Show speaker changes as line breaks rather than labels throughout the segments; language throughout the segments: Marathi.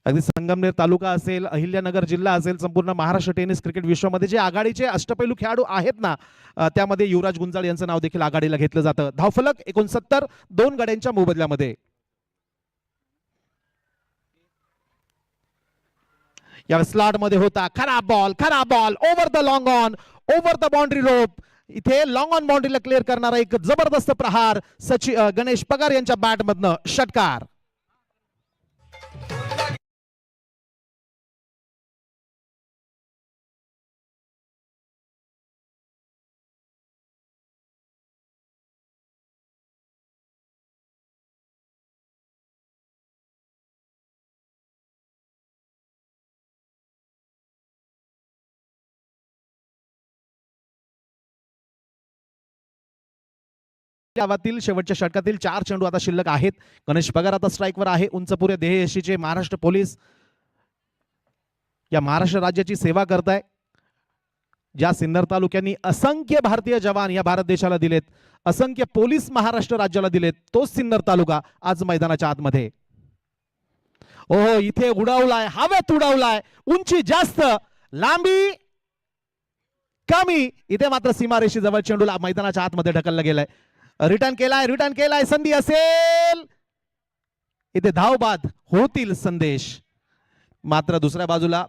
अगदी संगमनेर तालुका असेल, अहिल्यानगर जिल्हा असेल, संपूर्ण महाराष्ट्र टेनिस क्रिकेट विश्वामध्ये जे आघाडीचे अष्टपैलू खेळाडू आहेत ना, त्यामध्ये युवराज गुंजाळ यांचं नाव देखील आघाडीला घेतलं जातं. धावफलक 69, 2 गड्यांच्या मोबदल्यामध्ये. या स्लॉट मध्ये होता खराब ball over the long on, over the boundary रोप. इथे लॉंग ऑन बाउंड्रीला क्लिअर करणारा एक जबरदस्त प्रहार गणेश पगार यांच्या बॅट मधनं षटकार. गावातील शेवटच्या षटकातील 4 चेंडू आता शिल्लक आहेत. गणेश पगार आता स्ट्राईकवर आहे. उंचपुरे देहयशीचे महाराष्ट्र पोलीस या महाराष्ट्र राज्याची सेवा करताय. ज्या सिन्नर तालुक्यांनी असंख्य भारतीय जवान या भारत देशाला दिलेत, असंख्य पोलीस महाराष्ट्र राज्याला दिलेत, तोच सिन्नर तालुका आज मैदानाच्या आतमध्ये. ओहो, इथे उडावलाय, हवेत उडावलाय, उंची जास्त, लांबी कमी. इथे मात्र सीमारेषी जवळ चेंडूला मैदानाच्या आतमध्ये ढकलला गेलाय. रिटर्न केलाय, संधी असेल, इथे धाव बाद होतील संदेश. मात्र दुसऱ्या बाजूला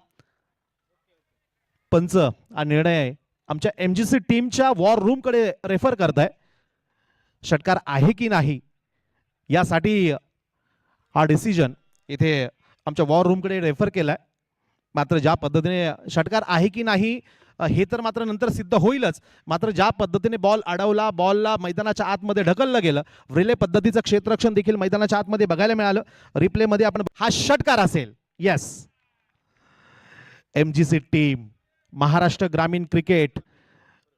पंच हा निर्णय आमच्या एमजीसी टीमच्या वॉर रूम कडे रेफर करताय. षटकार आहे की नाही यासाठी हा डिसिजन इथे आमच्या वॉर रूम कडे रेफर केलाय. मात्र ज्या पद्धतीने षटकार आहे की नाही हे तर मात्र नंतर सिद्ध होईलच. मात्र ज्या पद्धतीने बॉल अडवला, बॉलला मैदानाच्या आतमध्ये ढकललं गेलं, रिले पद्धतीचं क्षेत्ररक्षण देखील मैदानाच्या आतमध्ये बघायला मिळालं. रिप्ले मध्ये आपण हा षटकार असेल. येस, एमजीसी टीम महाराष्ट्र ग्रामीण क्रिकेट,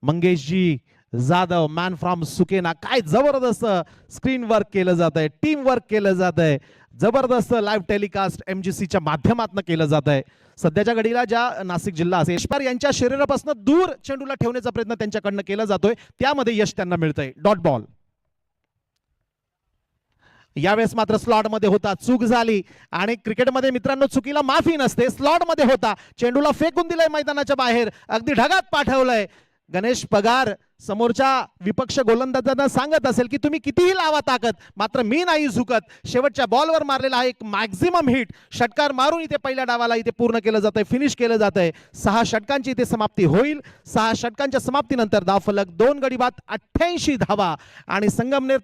मंगेशजी जाधव, मॅन फ्रॉम सुकेना. काय जबरदस्त स्क्रीन वर्क केलं जात आहे, टीम वर्क केलं जात आहे, जबरदस्त लाईव्ह टेलिकास्ट एमजीसीच्या माध्यमातून केलं जात आहे. सध्याच्या घडीला ज्या नाशिक जिल्हा असेल यशपार यांच्या शरीरापासून दूर चेंडूला ठेवण्याचा प्रयत्न त्यांच्याकडनं केला जातोय, त्यामध्ये यश त्यांना मिळतंय. Dot ball. यावेळेस मात्र स्लॉट मध्ये होता, चूक झाली. आणि क्रिकेटमध्ये मित्रांनो चुकीला माफी नसते. स्लॉट मध्ये होता, चेंडूला फेकून दिलाय मैदानाच्या बाहेर, अगदी ढगात पाठवलंय. गणेश पगार समोरच्या विपक्ष गोलंदाजांना सांगत असेल की तुम्ही कितीही लावा ताकद, मात्र मी नाही झुकत. शेवटच्या बॉलवर मारलेला हा एक मॅक्झिमम हिट षटकार मारून इथे पहिल्या डावाला इथे पूर्ण केलं जातंय, फिनिश केलं जातंय. 6 षटकांची इथे समाप्ती होईल. 6 षटकांच्या समाप्तीनंतर धावफलक 2 गडी बाद 88 धावा आणि संगमनेर